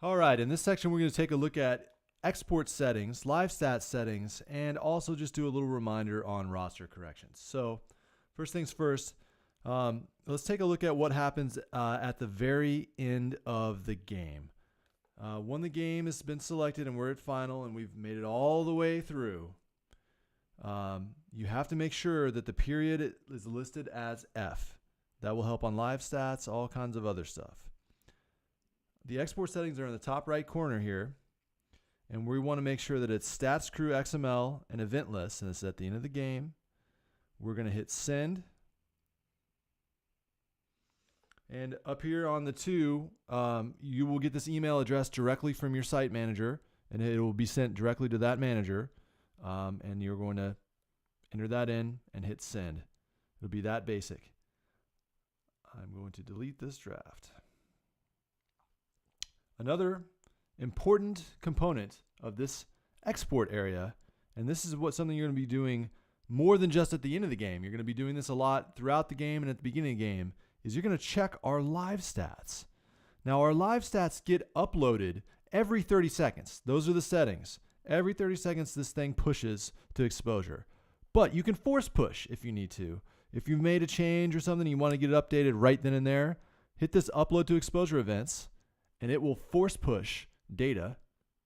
All right, in this section, we're going to take a look at export settings, live stat settings, and also just do a little reminder on roster corrections. So first things first, let's take a look at what happens at the very end of the game. When the game has been selected and we're at final and we've made it all the way through, you have to make sure that the period is listed as F. That will help on live stats, all kinds of other stuff. The export settings are in the top right corner here, and we want to make sure that it's stats crew XML and event list, and it's at the end of the game. We're going to hit send. And up here on the 2, you will get this email address directly from your site manager, and it will be sent directly to that manager, and you're going to enter that in and hit send. It'll be that basic. I'm going to delete this draft. Another important component of this export area, and this is something you're going to be doing more than just at the end of the game. You're going to be doing this a lot throughout the game and at the beginning of the game, is you're going to check our live stats. Now, our live stats get uploaded every 30 seconds. Those are the settings. Every 30 seconds, this thing pushes to exposure. But you can force push if you need to. If you've made a change or something, you want to get it updated right then and there, hit this upload to exposure events, and it will force push data.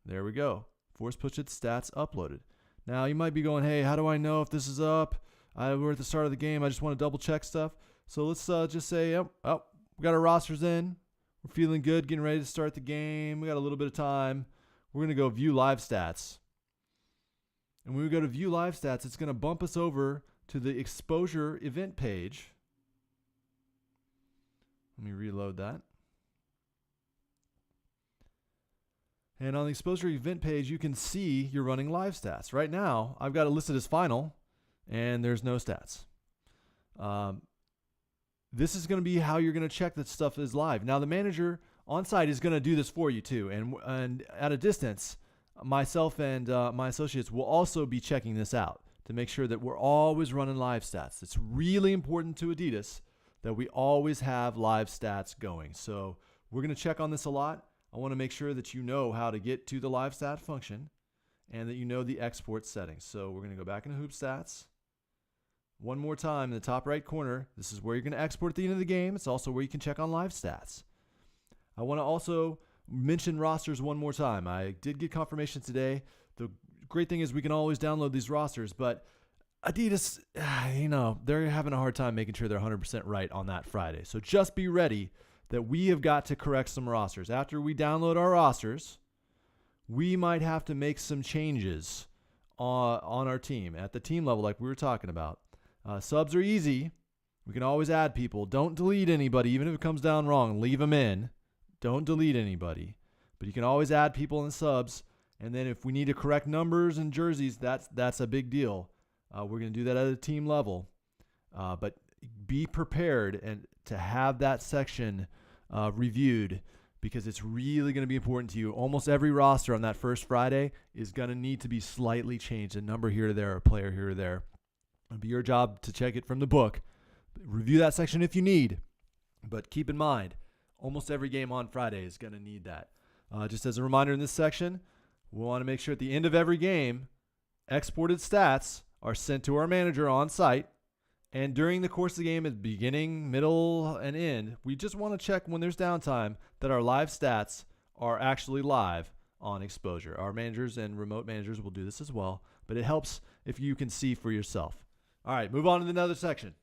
There we go. Force push its stats uploaded. Now, you might be going, hey, how do I know if this is up? We're at the start of the game. I just want to double check stuff. So let's just say, we got our rosters in. We're feeling good, getting ready to start the game. We got a little bit of time. We're going to go view live stats. And when we go to view live stats, it's going to bump us over to the exposure event page. Let me reload that. And on the exposure event page, you can see you're running live stats. Right now, I've got it listed as final, and there's no stats. This is going to be how you're going to check that stuff is live. Now, the manager on site is going to do this for you too. And at a distance, myself and my associates will also be checking this out to make sure that we're always running live stats. It's really important to Adidas that we always have live stats going. So we're going to check on this a lot. I want to make sure that you know how to get to the live stat function and that you know the export settings. So we're going to go back into Hoop Stats. One more time in the top right corner, this is where you're going to export at the end of the game. It's also where you can check on live stats. I want to also mention rosters one more time. I did get confirmation today. The great thing is we can always download these rosters, but Adidas, they're having a hard time making sure they're 100% right on that Friday. So just be ready that we have got to correct some rosters. After we download our rosters, we might have to make some changes on our team at the team level like we were talking about. Subs are easy. We can always add people. Don't delete anybody, even if it comes down wrong. Leave them in. Don't delete anybody. But you can always add people in subs. And then if we need to correct numbers and jerseys, that's a big deal. We're going to do that at a team level. But be prepared and to have that section reviewed, because it's really going to be important to you. Almost every roster on that first Friday is going to need to be slightly changed, a number here or there, a player here or there. It'll be your job to check it from the book. Review that section if you need, but keep in mind, almost every game on Friday is going to need that. Just as a reminder in this section, we want to make sure at the end of every game, exported stats are sent to our manager on site. And during the course of the game, at the beginning, middle, and end, we just want to check when there's downtime that our live stats are actually live on exposure. Our managers and remote managers will do this as well, but it helps if you can see for yourself. All right, move on to another section.